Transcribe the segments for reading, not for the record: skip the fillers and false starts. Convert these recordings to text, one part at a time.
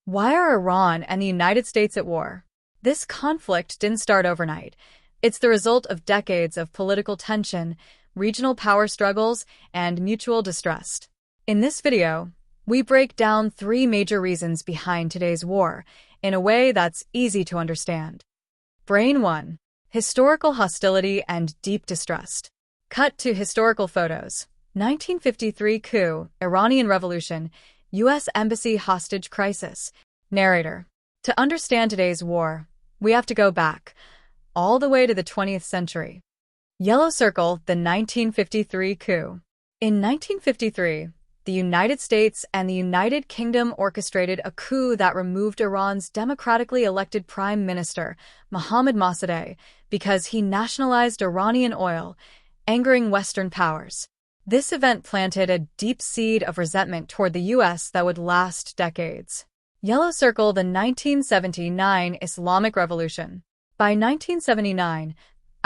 Why are Iran and the United States at war? This conflict didn't start overnight. It's the result of decades of political tension, regional power struggles, and mutual distrust. In this video, we break down three major reasons behind today's war in a way that's easy to understand. Brain 1. Historical hostility and deep distrust. Cut to historical photos. 1953 coup, Iranian Revolution, U.S. Embassy hostage crisis. Narrator. To understand today's war, we have to go back, all the way to the 20th century. Yellow circle, the 1953 coup. In 1953, the United States and the United Kingdom orchestrated a coup that removed Iran's democratically elected prime minister, Mohammad Mossadegh, because he nationalized Iranian oil, angering Western powers. This event planted a deep seed of resentment toward the U.S. that would last decades. Yellow circle, the 1979 Islamic Revolution. By 1979,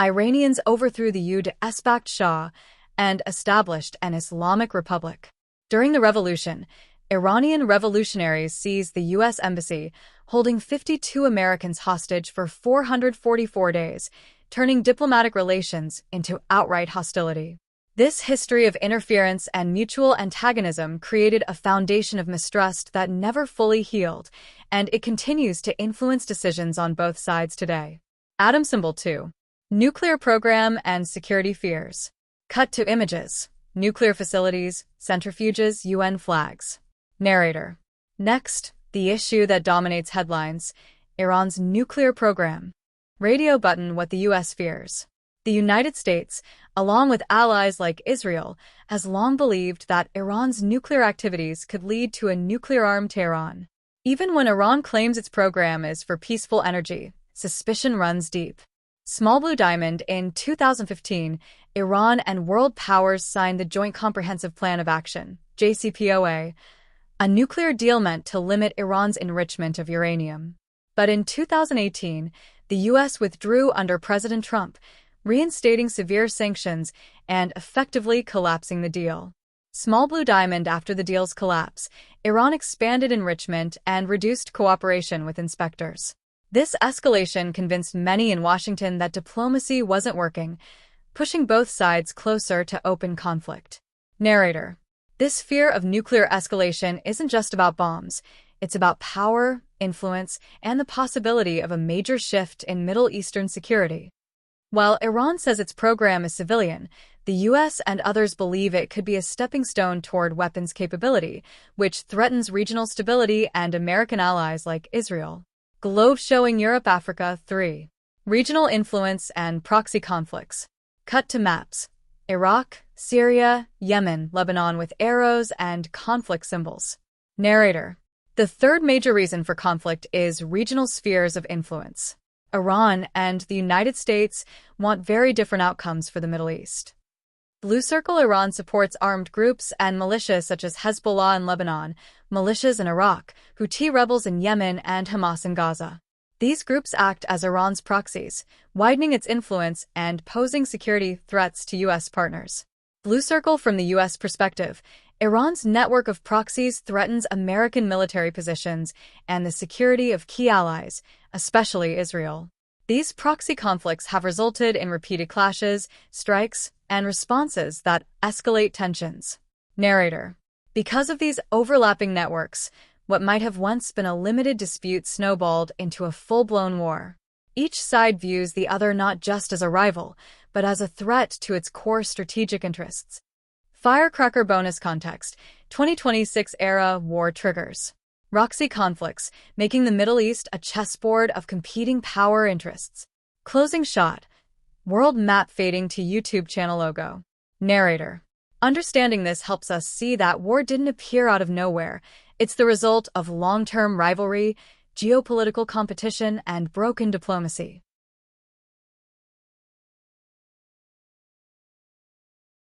Iranians overthrew the Ud-Esbacht Shah and established an Islamic Republic. During the revolution, Iranian revolutionaries seized the U.S. Embassy, holding 52 Americans hostage for 444 days, turning diplomatic relations into outright hostility. This history of interference and mutual antagonism created a foundation of mistrust that never fully healed, and it continues to influence decisions on both sides today. Atom symbol 2. Nuclear program and security fears. Cut to images. Nuclear facilities, centrifuges, UN flags. Narrator. Next, the issue that dominates headlines, Iran's nuclear program. Radio button, what the U.S. fears. The United States, along with allies like Israel, has long believed that Iran's nuclear activities could lead to a nuclear-armed Tehran. Even when Iran claims its program is for peaceful energy, suspicion runs deep. Small Blue Diamond. In 2015, Iran and world powers signed the Joint Comprehensive Plan of Action, JCPOA, a nuclear deal meant to limit Iran's enrichment of uranium. But in 2018, the U.S. withdrew under President Trump, reinstating severe sanctions and effectively collapsing the deal. Small Blue Diamond. After the deal's collapse, Iran expanded enrichment and reduced cooperation with inspectors. This escalation convinced many in Washington that diplomacy wasn't working, pushing both sides closer to open conflict. Narrator. This fear of nuclear escalation isn't just about bombs. It's about power, influence, and the possibility of a major shift in Middle Eastern security. While Iran says its program is civilian, the U.S. and others believe it could be a stepping stone toward weapons capability, which threatens regional stability and American allies like Israel. Globe showing Europe-Africa 3. Regional influence and proxy conflicts. Cut to maps. Iraq, Syria, Yemen, Lebanon with arrows and conflict symbols. Narrator. The third major reason for conflict is regional spheres of influence. Iran and the United States want very different outcomes for the Middle East. Blue circle. Iran supports armed groups and militias such as Hezbollah in Lebanon, militias in Iraq, Houthi rebels in Yemen, and Hamas in Gaza. These groups act as Iran's proxies, widening its influence and posing security threats to U.S. partners. Blue circle. From the U.S. perspective, Iran's network of proxies threatens American military positions and the security of key allies, especially Israel. These proxy conflicts have resulted in repeated clashes, strikes, and responses that escalate tensions. Narrator. Because of these overlapping networks, what might have once been a limited dispute snowballed into a full-blown war. Each side views the other not just as a rival, but as a threat to its core strategic interests. Firecracker bonus context. 2026 era war triggers. Proxy conflicts, making the Middle East a chessboard of competing power interests. Closing shot. World map fading to YouTube channel logo. Narrator. Understanding this helps us see that war didn't appear out of nowhere. It's the result of long-term rivalry, geopolitical competition, and broken diplomacy.